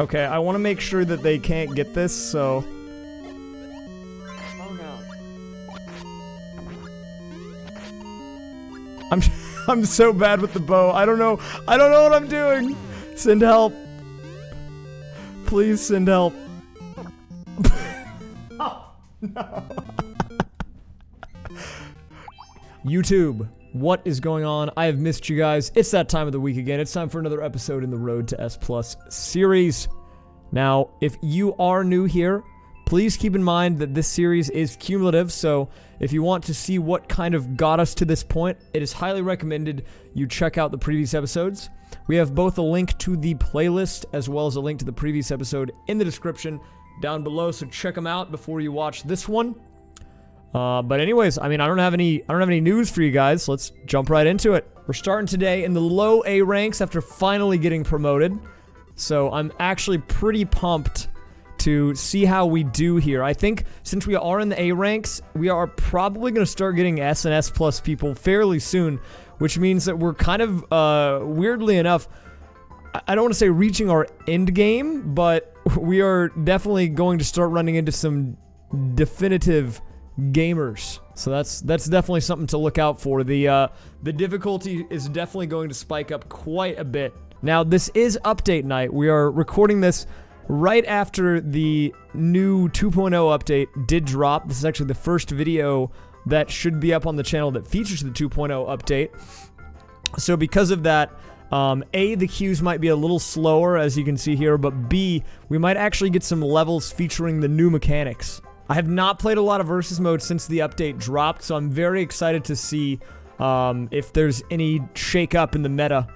Okay, I want to make sure that they can't get this, so... Oh I'm no. I'm so bad with the bow. I don't know what I'm doing. Send help. Please send help. Oh, no. YouTube, what is going on? I have missed you guys. It's that time of the week again. It's time for another episode in the Road to S Plus series. Now, if you are new here, please keep in mind that this series is cumulative, so if you want to see what kind of got us to this point, it is highly recommended you check out the previous episodes. We have both a link to the playlist as well as a link to the previous episode in the description down below, so check them out before you watch this one. But anyways, I mean, I don't have any news for you guys, so let's jump right into it. We're starting today in the low A ranks after finally getting promoted, so I'm actually pretty pumped to see how we do here. I think since we are in the A ranks, we are probably going to start getting S and S plus people fairly soon, which means that we're kind of, weirdly enough, I don't want to say reaching our end game, but we are definitely going to start running into some definitive gamers. So that's definitely something to look out for. The difficulty is definitely going to spike up quite a bit. Now, this is update night. We are recording this right after the new 2.0 update did drop. This is actually the first video that should be up on the channel that features the 2.0 update. So because of that, A, the queues might be a little slower, as you can see here, but B, we might actually get some levels featuring the new mechanics. I have not played a lot of versus mode since the update dropped, so I'm very excited to see if there's any shake-up in the meta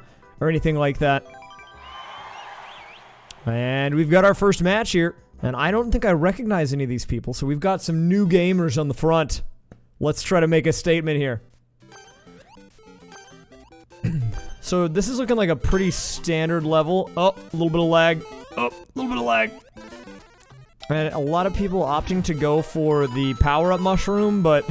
or anything like that. And we've got our first match here, and I don't think I recognize any of these people, so we've got some new gamers on the front. Let's try to make a statement here. So this is looking like a pretty standard level. Oh, a little bit of lag. Oh, a little bit of lag. And a lot of people opting to go for the power-up mushroom, but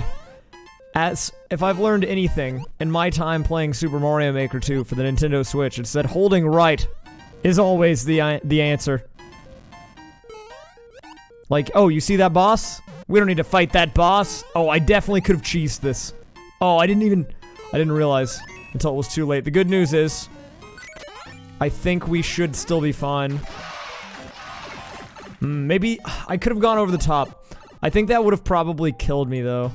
if I've learned anything in my time playing Super Mario Maker 2 for the Nintendo Switch, it's that holding right is always the answer. Like, oh, you see that boss? We don't need to fight that boss. Oh, I definitely could have cheesed this. Oh, I didn't realize until it was too late. The good news is, I think we should still be fine. Maybe I could have gone over the top. I think that would have probably killed me, though.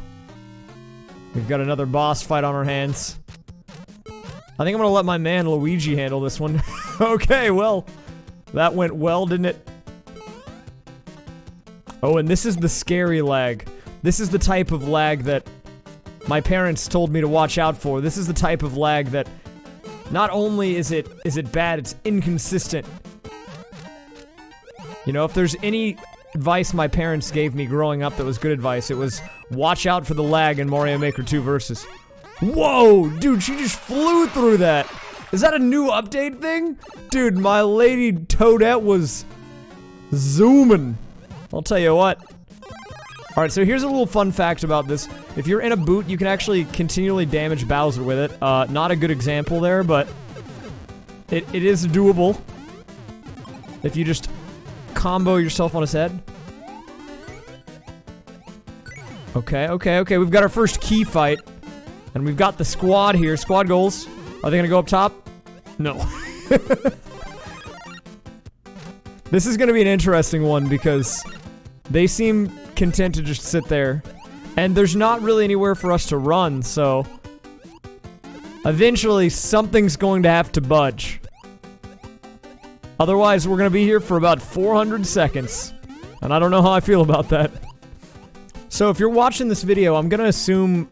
We've got another boss fight on our hands. I think I'm gonna let my man Luigi handle this one. Okay, well, that went well, didn't it? Oh, and this is the scary lag. This is the type of lag that my parents told me to watch out for. This is the type of lag that not only is it bad, it's inconsistent. You know, if there's any advice my parents gave me growing up that was good advice, it was watch out for the lag in Mario Maker 2 Versus. Whoa, dude, she just flew through that. Is that a new update thing? Dude, my lady Toadette was zooming. I'll tell you what. Alright, so here's a little fun fact about this. If you're in a boot, you can actually continually damage Bowser with it. Not a good example there, but it is doable. If you just combo yourself on his head. Okay, we've got our first key fight. And we've got the squad here. Squad goals. Are they gonna go up top? No. This is gonna be an interesting one because they seem content to just sit there. And there's not really anywhere for us to run, so eventually something's going to have to budge. Otherwise, we're gonna be here for about 400 seconds. And I don't know how I feel about that. So if you're watching this video, I'm gonna assume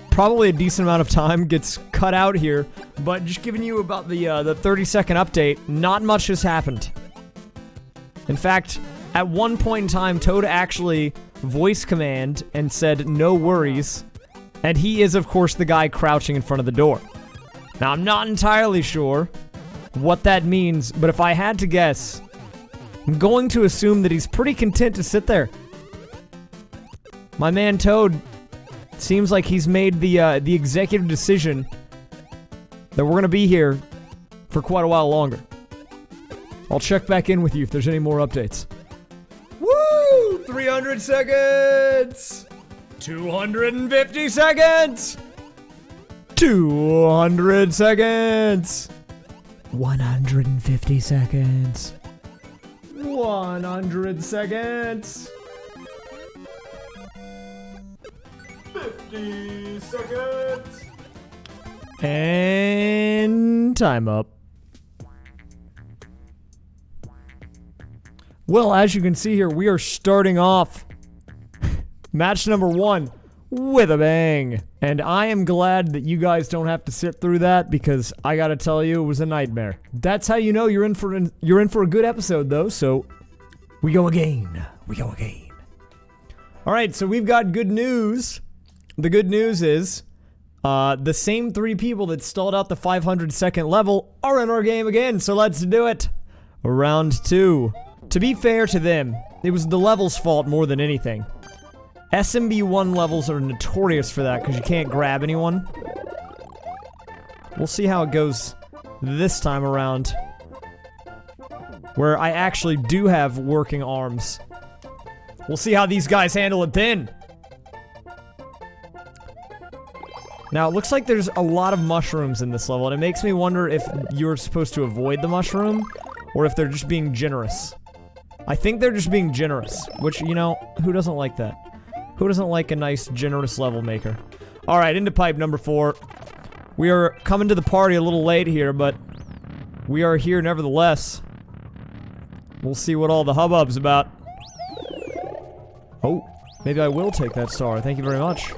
probably a decent amount of time gets cut out here, but just giving you about the 30-second update, not much has happened. In fact, at one point in time, Toad actually voice command and said, no worries, and he is, of course, the guy crouching in front of the door. Now, I'm not entirely sure what that means, but if I had to guess, I'm going to assume that he's pretty content to sit there. My man Toad seems like he's made the executive decision that we're gonna be here for quite a while longer. I'll check back in with you if there's any more updates. Woo! 300 seconds! 250 seconds! 200 seconds! 150 seconds. 100 seconds. 50 seconds. And time up. Well, as you can see here, we are starting off match number 1 with a bang. And I am glad that you guys don't have to sit through that, because I gotta tell you, it was a nightmare. That's how you know you're in for a good episode, though. So we go again. We go again. All right, so we've got good news. The good news is the same 3 people that stalled out the 500-second level are in our game again. So let's do it. Round 2. To be fair to them, it was the level's fault more than anything. SMB1 levels are notorious for that because you can't grab anyone. We'll see how it goes this time around, where I actually do have working arms. We'll see how these guys handle it then. Now, it looks like there's a lot of mushrooms in this level, and it makes me wonder if you're supposed to avoid the mushroom, or if they're just being generous. I think they're just being generous, which, you know, who doesn't like that? Who doesn't like a nice, generous level maker? Alright, into pipe number 4. We are coming to the party a little late here, but we are here nevertheless. We'll see what all the hubbub's about. Oh, maybe I will take that star. Thank you very much.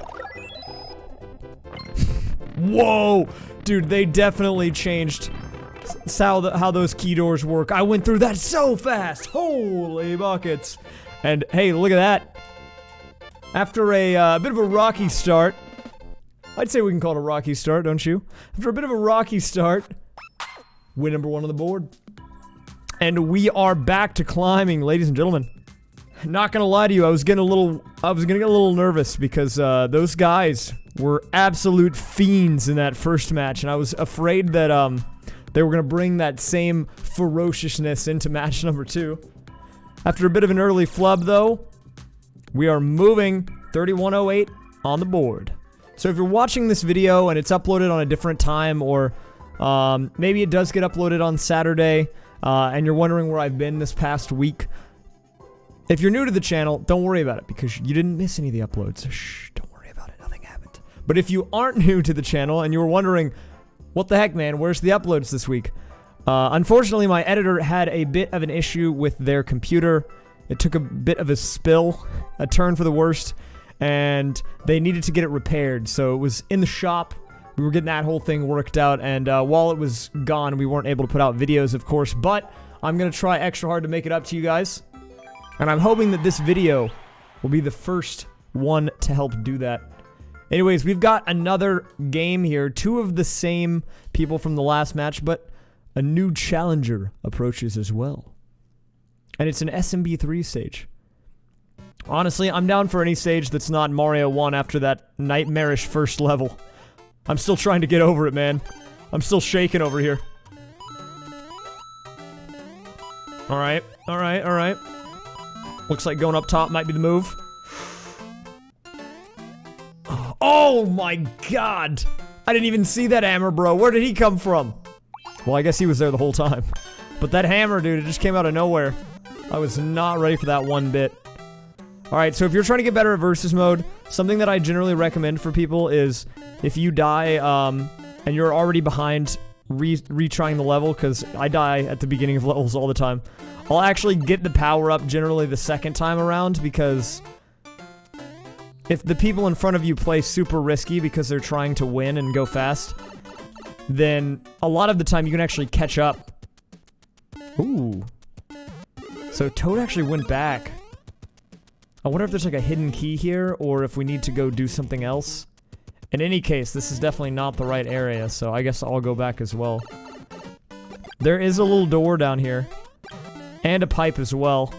Whoa! Dude, they definitely changed how those key doors work. I went through that so fast! Holy buckets! And, hey, look at that. After a bit of a rocky start, I'd say we can call it a rocky start, don't you? After a bit of a rocky start, win number 1 on the board. And we are back to climbing, ladies and gentlemen. Not gonna lie to you, I was gonna get a little nervous because those guys were absolute fiends in that first match, and I was afraid that they were gonna bring that same ferociousness into match number 2. After a bit of an early flub, though, we are moving 3108 on the board. So if you're watching this video and it's uploaded on a different time, or maybe it does get uploaded on Saturday, and you're wondering where I've been this past week, if you're new to the channel, don't worry about it, because you didn't miss any of the uploads. Shh, don't worry about it, nothing happened. But if you aren't new to the channel and you were wondering, what the heck, man, where's the uploads this week? Unfortunately, my editor had a bit of an issue with their computer. It took a bit of a spill, a turn for the worst, and they needed to get it repaired. So it was in the shop. We were getting that whole thing worked out, and while it was gone, we weren't able to put out videos, of course, but I'm going to try extra hard to make it up to you guys. And I'm hoping that this video will be the first one to help do that. Anyways, we've got another game here. 2 of the same people from the last match, but a new challenger approaches as well. And it's an SMB3 stage. Honestly, I'm down for any stage that's not Mario 1 after that nightmarish first level. I'm still trying to get over it, man. I'm still shaking over here. Alright, alright, alright. Looks like going up top might be the move. Oh my god! I didn't even see that hammer, bro. Where did he come from? Well, I guess he was there the whole time. But that hammer, dude, it just came out of nowhere. I was not ready for that one bit. Alright, so if you're trying to get better at versus mode, something that I generally recommend for people is if you die, and you're already behind retrying the level, because I die at the beginning of levels all the time, I'll actually get the power up generally the second time around, because if the people in front of you play super risky because they're trying to win and go fast, then a lot of the time you can actually catch up. Ooh. So Toad actually went back. I wonder if there's like a hidden key here, or if we need to go do something else. In any case, this is definitely not the right area, so I guess I'll go back as well. There is a little door down here. And a pipe as well.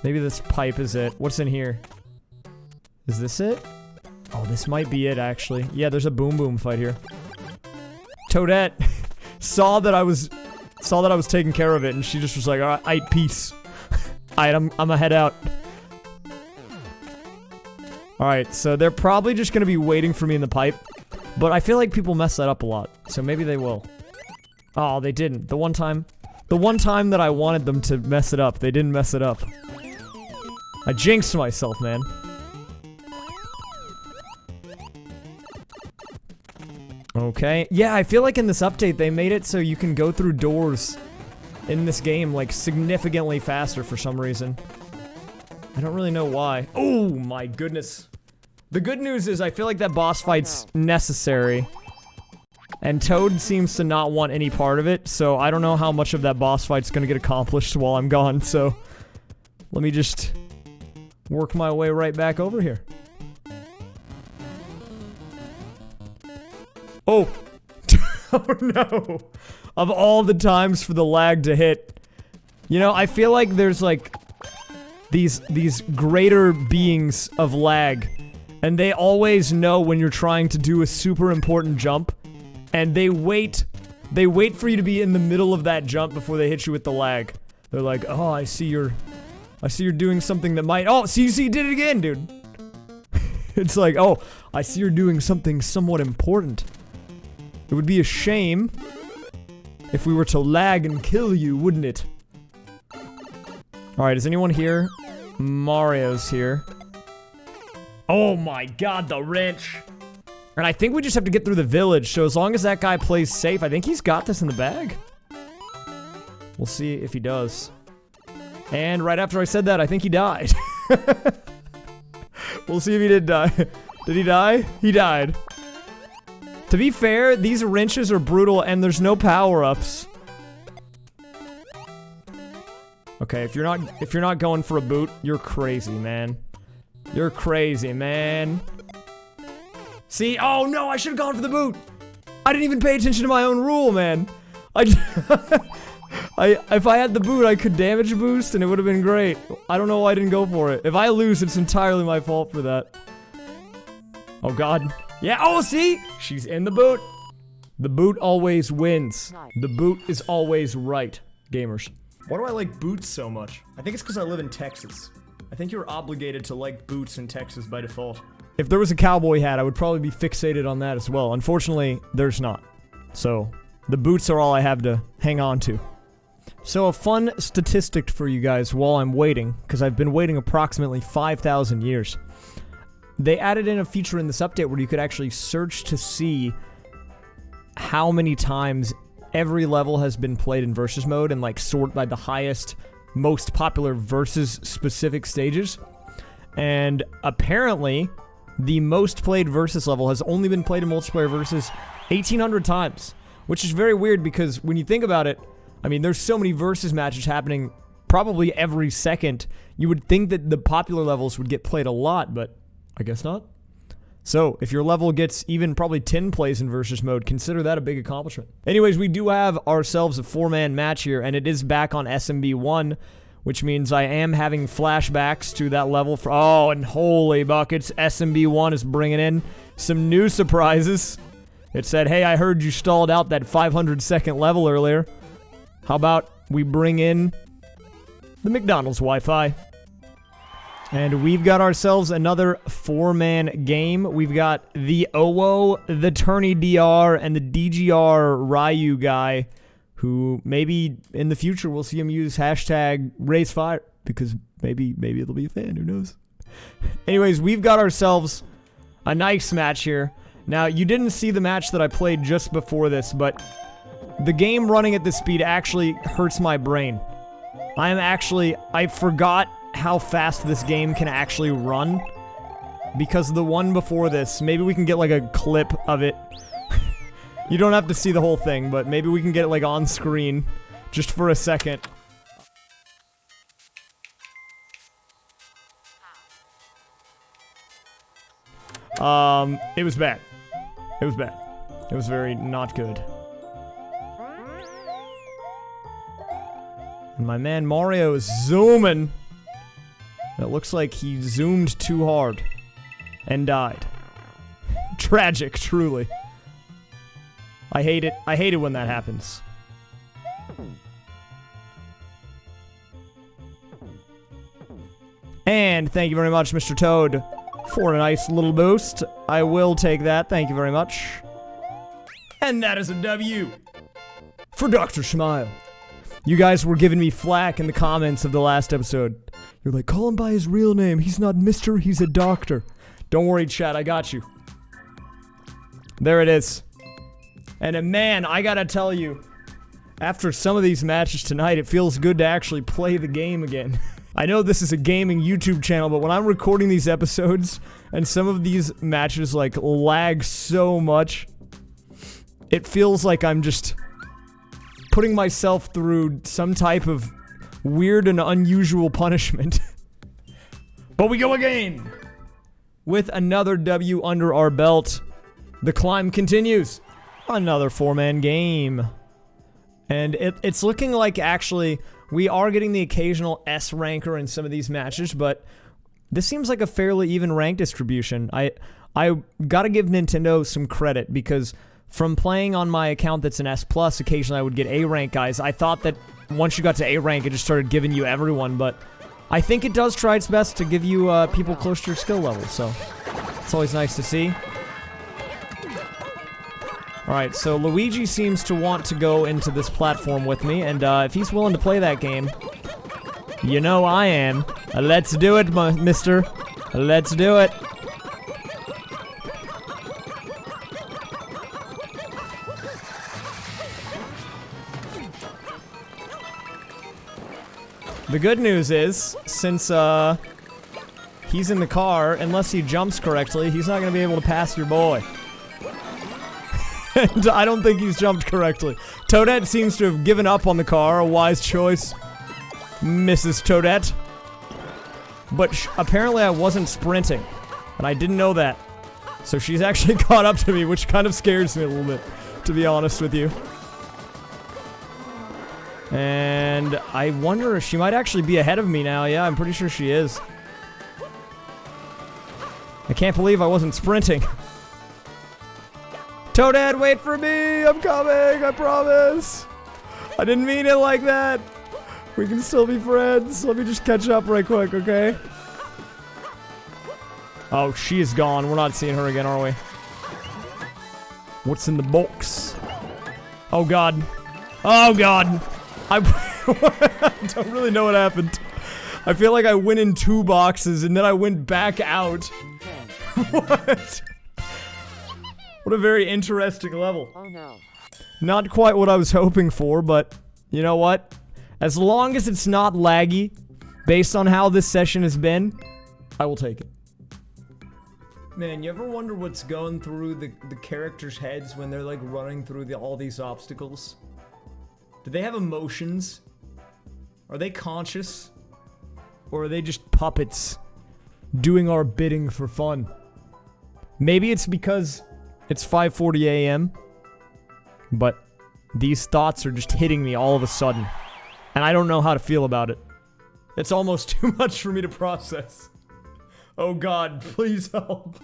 Maybe this pipe is it. What's in here? Is this it? Oh, this might be it, actually. Yeah, there's a boom boom fight here. Toadette saw that I was saw that I was taking care of it, and she just was like, alright, peace. Alright, I'm gonna head out. Alright, so they're probably just gonna be waiting for me in the pipe. But I feel like people mess that up a lot, so maybe they will. Oh, they didn't. The one time that I wanted them to mess it up, they didn't mess it up. I jinxed myself, man. Okay. Yeah, I feel like in this update, they made it so you can go through doors in this game, like, significantly faster for some reason. I don't really know why. Oh, my goodness. The good news is I feel like that boss fight's necessary. And Toad seems to not want any part of it, so I don't know how much of that boss fight's gonna get accomplished while I'm gone, so... Let me just... work my way right back over here. Oh! Oh no! Of all the times for the lag to hit. You know, I feel like there's like... These greater beings of lag. And they always know when you're trying to do a super important jump. And they wait for you to be in the middle of that jump before they hit you with the lag. They're like, oh, I see you're doing something that might, oh, see, you did it again, dude. It's like, oh, I see you're doing something somewhat important. It would be a shame if we were to lag and kill you, wouldn't it? Alright, is anyone here? Mario's here. Oh my god, the wrench! And I think we just have to get through the village, so as long as that guy plays safe, I think he's got this in the bag. We'll see if he does. And right after I said that, I think he died. We'll see if he did die. Did he die? He died. To be fair, these wrenches are brutal and there's no power-ups. Okay, if you're not going for a boot, you're crazy, man. You're crazy, man. See? Oh no, I should have gone for the boot! I didn't even pay attention to my own rule, man. If I had the boot, I could damage boost and it would have been great. I don't know why I didn't go for it. If I lose, it's entirely my fault for that. Oh god. Yeah, oh see? She's in the boot. The boot always wins. The boot is always right, gamers. Why do I like boots so much? I think it's because I live in Texas. I think you're obligated to like boots in Texas by default. If there was a cowboy hat, I would probably be fixated on that as well. Unfortunately, there's not. So, the boots are all I have to hang on to. So a fun statistic for you guys while I'm waiting, because I've been waiting approximately 5,000 years. They added in a feature in this update where you could actually search to see how many times every level has been played in versus mode and like sort by the highest, most popular versus specific stages. And apparently, the most played versus level has only been played in multiplayer versus 1,800 times. Which is very weird because when you think about it, I mean, there's so many versus matches happening probably every second. You would think that the popular levels would get played a lot, but I guess not. So, if your level gets even probably 10 plays in versus mode, consider that a big accomplishment. Anyways, we do have ourselves a 4-man match here, and it is back on SMB 1, which means I am having flashbacks to that level for— oh, and holy buckets, SMB 1 is bringing in some new surprises. It said, hey, I heard you stalled out that 500-second level earlier. How about we bring in the McDonald's Wi-Fi? And we've got ourselves another 4-man game. We've got the OWO, the Tourney DR, and the DGR Ryu guy, who maybe in the future we'll see him use hashtag raysfire, because maybe it'll be a fan, who knows? Anyways, we've got ourselves a nice match here. Now, you didn't see the match that I played just before this, but the game running at this speed actually hurts my brain. I forgot how fast this game can actually run, because the one before this, maybe we can get like a clip of it. You don't have to see the whole thing, but maybe we can get it like on screen, just for a second. It was bad. It was bad. It was very not good. And my man Mario is zooming. It looks like he zoomed too hard. And died. Tragic, truly. I hate it. I hate it when that happens. And thank you very much, Mr. Toad, for a nice little boost. I will take that. Thank you very much. And that is a W for Dr. Smile. You guys were giving me flack in the comments of the last episode. You're like, call him by his real name. He's not Mr., he's a doctor. Don't worry, chat, I got you. There it is. And man, I gotta tell you, after some of these matches tonight, it feels good to actually play the game again. I know this is a gaming YouTube channel, but when I'm recording these episodes, and some of these matches, like, lag so much, it feels like I'm just putting myself through some type of weird and unusual punishment. But we go again! With another W under our belt, the climb continues. Another 4-man game. And it's looking like, actually, we are getting the occasional S ranker in some of these matches, but this seems like a fairly even rank distribution. I gotta give Nintendo some credit, because from playing on my account that's an S+, occasionally I would get A rank guys. I thought that once you got to A rank, it just started giving you everyone, but I think it does try its best to give you people close to your skill level, so it's always nice to see. Alright, so Luigi seems to want to go into this platform with me, and if he's willing to play that game, you know I am. Let's do it, mister. Let's do it. The good news is, since he's in the car, unless he jumps correctly, he's not going to be able to pass your boy. And I don't think he's jumped correctly. Toadette seems to have given up on the car, a wise choice, Mrs. Toadette. But apparently I wasn't sprinting, and I didn't know that. So she's actually caught up to me, which kind of scares me a little bit, to be honest with you. And I wonder if she might actually be ahead of me now. Yeah, I'm pretty sure she is. I can't believe I wasn't sprinting. Toadette, wait for me! I'm coming, I promise! I didn't mean it like that! We can still be friends. Let me just catch up right quick, okay? Oh, she is gone. We're not seeing her again, are we? What's in the box? Oh, God. Oh, God! I don't really know what happened. I feel like I went in 2 boxes and then I went back out. What? What a very interesting level. Oh no. Not quite what I was hoping for, but you know what? As long as it's not laggy, based on how this session has been, I will take it. Man, you ever wonder what's going through the characters' heads when they're like running through all these obstacles? Do they have emotions? Are they conscious? Or are they just puppets doing our bidding for fun? Maybe it's because it's 5:40 a.m. But these thoughts are just hitting me all of a sudden. And I don't know how to feel about it. It's almost too much for me to process. Oh God, please help.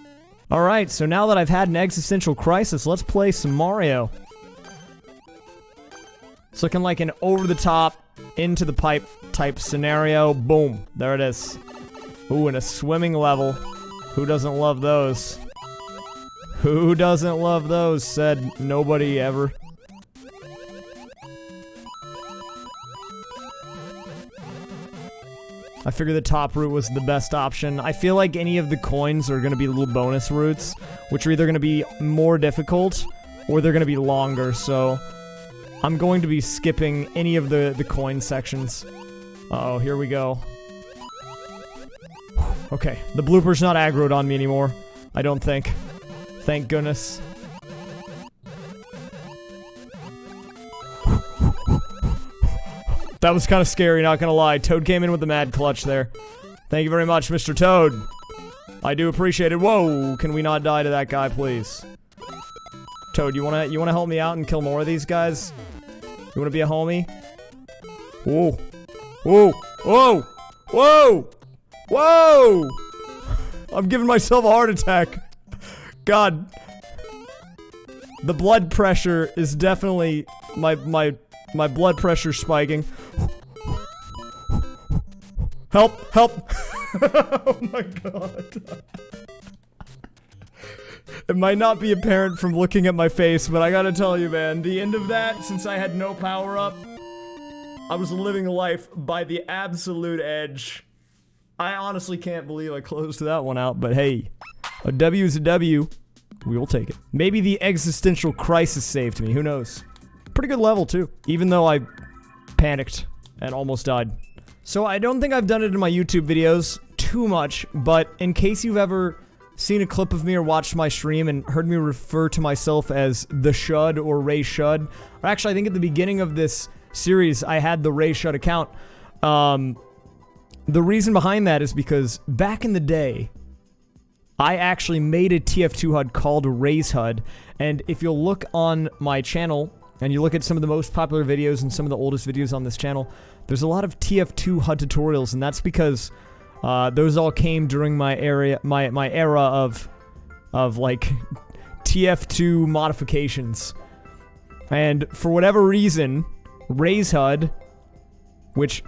Alright, so now that I've had an existential crisis, let's play some Mario. It's looking like an over-the-top, into-the-pipe type scenario. Boom. There it is. Ooh, and a swimming level. Who doesn't love those? Who doesn't love those? Said nobody ever. I figured the top route was the best option. I feel like any of the coins are going to be little bonus routes, which are either going to be more difficult, or they're going to be longer, so I'm going to be skipping any of the coin sections. Uh-oh, here we go. Okay, the blooper's not aggroed on me anymore, I don't think. Thank goodness. That was kind of scary, not gonna lie. Toad came in with the mad clutch there. Thank you very much, Mr. Toad. I do appreciate it. Whoa, can we not die to that guy, please? Toad, you wanna help me out and kill more of these guys? You wanna be a homie? Whoa. Whoa. Whoa. Whoa. Whoa. I'm giving myself a heart attack. God. The blood pressure is definitely my blood pressure spiking. Help! Help! Oh my god. It might not be apparent from looking at my face, but I gotta tell you, man, the end of that, since I had no power up, I was living life by the absolute edge. I honestly can't believe I closed that one out, but hey, a W is a W. We will take it. Maybe the existential crisis saved me, who knows? Pretty good level too, even though I panicked and almost died. So I don't think I've done it in my YouTube videos too much, but in case you've ever seen a clip of me or watched my stream and heard me refer to myself as the Shud or Ray Shud, or actually I think at the beginning of this series I had the Ray Shud account. The reason behind that is because back in the day, I actually made a TF2 HUD called Ray's HUD, and if you'll look on my channel, and you look at some of the most popular videos and some of the oldest videos on this channel, there's a lot of TF2 HUD tutorials, and that's because those all came during my era of like TF2 modifications. And for whatever reason, Ray's HUD, which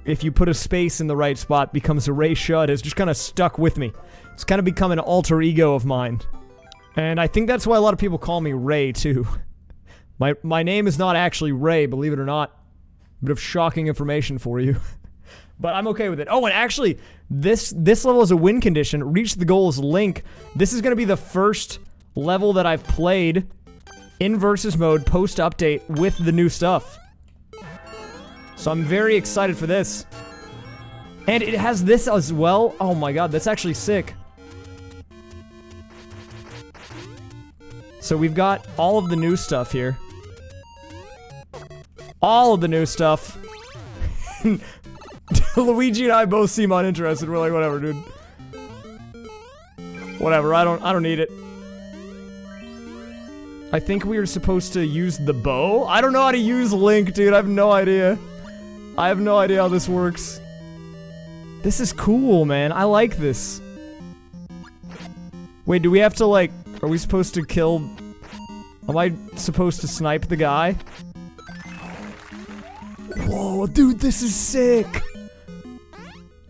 if you put a space in the right spot becomes a Ray Shud, has just kind of stuck with me. It's kind of become an alter ego of mine. And I think that's why a lot of people call me Ray too. My name is not actually Ray, believe it or not. A bit of shocking information for you. But I'm okay with it. Oh, and actually, this level is a win condition. Reach the goal as Link. This is going to be the first level that I've played in versus mode post-update with the new stuff. So I'm very excited for this. And it has this as well. Oh my god, that's actually sick. So we've got all of the new stuff here. All of the new stuff. Luigi and I both seem uninterested. We're like, whatever, dude. Whatever, I don't need it. I think we were supposed to use the bow? I don't know how to use Link, dude. I have no idea. I have no idea how this works. This is cool, man. I like this. Wait, do we have to, like... Are we supposed to kill... Am I supposed to snipe the guy? Whoa, dude, this is sick!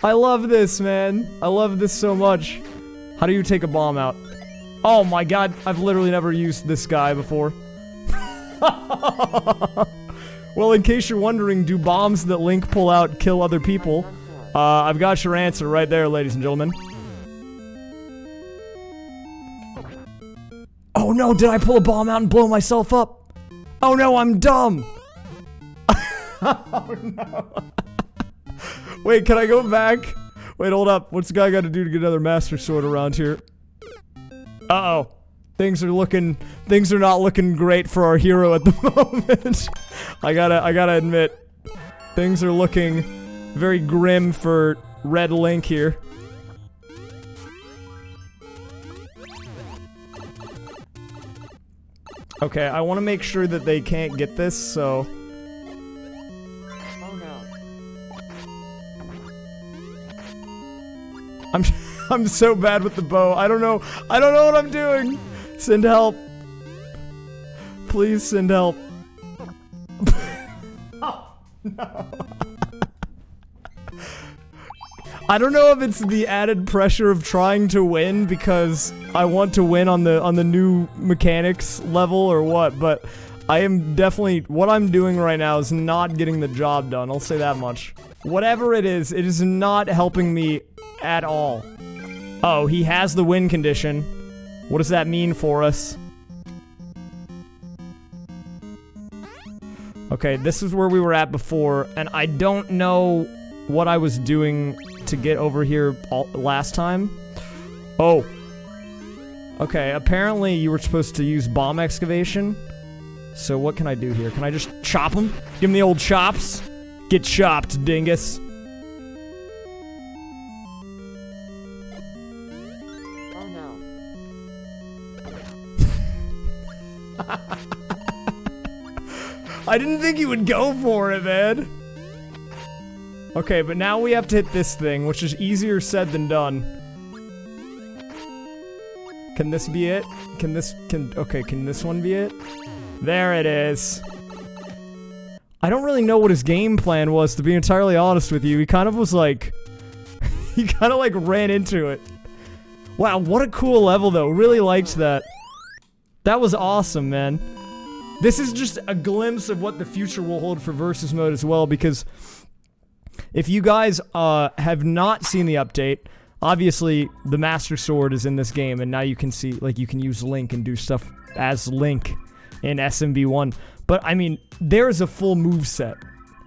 I love this, man. I love this so much. How do you take a bomb out? Oh my god, I've literally never used this guy before. Well, in case you're wondering, do bombs that Link pull out kill other people? I've got your answer right there, ladies and gentlemen. Oh no, did I pull a bomb out and blow myself up? Oh no, I'm dumb! Oh no. Wait, can I go back? Wait, hold up. What's the guy got to do to get another Master Sword around here? Uh-oh. Things are not looking great for our hero at the moment. I gotta admit, things are looking very grim for Red Link here. Okay, I want to make sure that they can't get this, so... Oh no. I'm so bad with the bow. I don't know what I'm doing. Send help. Please send help. Oh, no. I don't know if it's the added pressure of trying to win because I want to win on the new mechanics level or what, but I am definitely, what I'm doing right now is not getting the job done, I'll say that much. Whatever it is not helping me at all. Oh, he has the win condition. What does that mean for us? Okay, this is where we were at before, and I don't know what I was doing to get over here last time. Oh. Okay, apparently you were supposed to use bomb excavation. So what can I do here? Can I just chop him? Give him the old chops? Get chopped, dingus. Oh no. I didn't think he would go for it, man. Okay, but now we have to hit this thing, which is easier said than done. Can this be it? Can this one be it? There it is. I don't really know what his game plan was, to be entirely honest with you. He kind of was like... He kind of like ran into it. Wow, what a cool level though. Really liked that. That was awesome, man. This is just a glimpse of what the future will hold for versus mode as well, because if you guys have not seen the update, obviously the Master Sword is in this game, and now you can see, like, you can use Link and do stuff as Link in SMB1. But, I mean, there is a full moveset.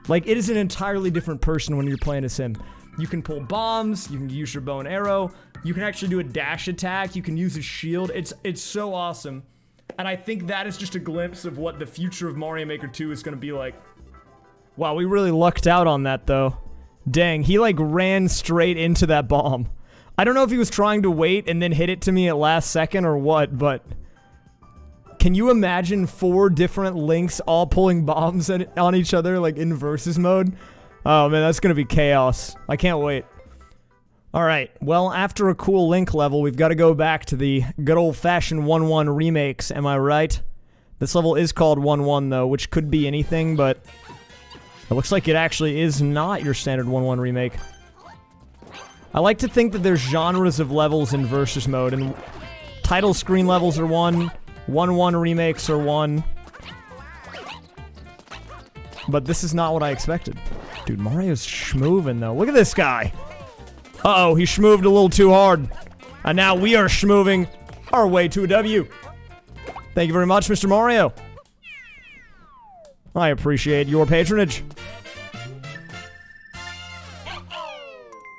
Like, it is an entirely different person when you're playing as him. You can pull bombs, you can use your bow and arrow, you can actually do a dash attack, you can use his shield. It's so awesome. And I think that is just a glimpse of what the future of Mario Maker 2 is going to be like. Wow, we really lucked out on that, though. Dang, he, like, ran straight into that bomb. I don't know if he was trying to wait and then hit it to me at last second or what, but... Can you imagine 4 different Links all pulling bombs on each other, like, in versus mode? Oh, man, that's gonna be chaos. I can't wait. Alright, well, after a cool Link level, we've got to go back to the good old-fashioned 1-1 remakes, am I right? This level is called 1-1, though, which could be anything, but... It looks like it actually is not your standard 1-1 remake. I like to think that there's genres of levels in versus mode, and title screen levels are 1-1 remakes are 1. But this is not what I expected. Dude, Mario's schmoovin' though. Look at this guy! Uh-oh, he schmooved a little too hard. And now we are schmooving our way to a W. Thank you very much, Mr. Mario. I appreciate your patronage.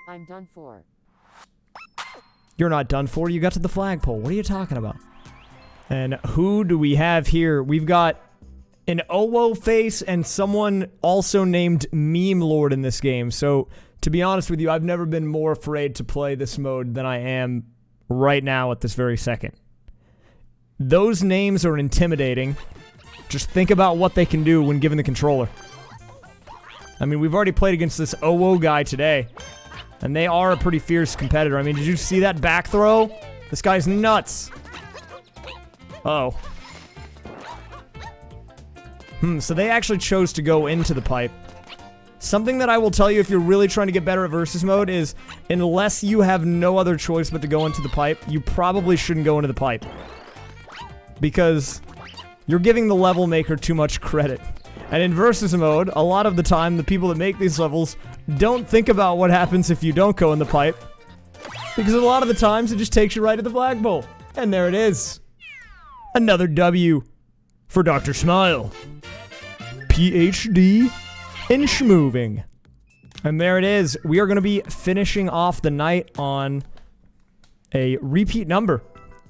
I'm done for. You're not done for. You got to the flagpole. What are you talking about? And who do we have here? We've got an Owo face and someone also named Meme Lord in this game. So, to be honest with you, I've never been more afraid to play this mode than I am right now at this very second. Those names are intimidating. Just think about what they can do when given the controller. I mean, we've already played against this Owo guy today. And they are a pretty fierce competitor. I mean, did you see that back throw? This guy's nuts. Uh-oh. So they actually chose to go into the pipe. Something that I will tell you if you're really trying to get better at versus mode is, unless you have no other choice but to go into the pipe, you probably shouldn't go into the pipe. Because you're giving the level maker too much credit. And in versus mode, a lot of the time, the people that make these levels don't think about what happens if you don't go in the pipe. Because a lot of the times, it just takes you right to the flagpole. And there it is. Another W for Dr. Smile. PhD in schmooving. And there it is. We are going to be finishing off the night on a repeat number.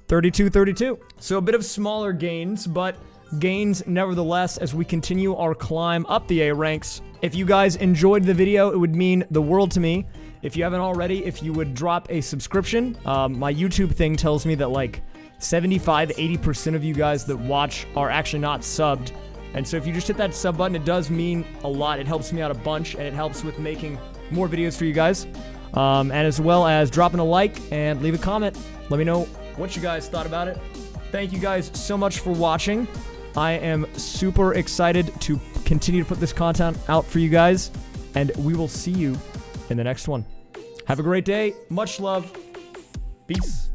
32-32. So a bit of smaller gains, but gains nevertheless as we continue our climb up the A ranks. If you guys enjoyed the video, it would mean the world to me. If you haven't already, if you would drop a subscription. My YouTube thing tells me that like 75-80% of you guys that watch are actually not subbed. And so if you just hit that sub button, it does mean a lot. It helps me out a bunch, and it helps with making more videos for you guys. And as well as dropping a like and leave a comment. Let me know what you guys thought about it. Thank you guys so much for watching. I am super excited to continue to put this content out for you guys, and we will see you in the next one. Have a great day. Much love. Peace.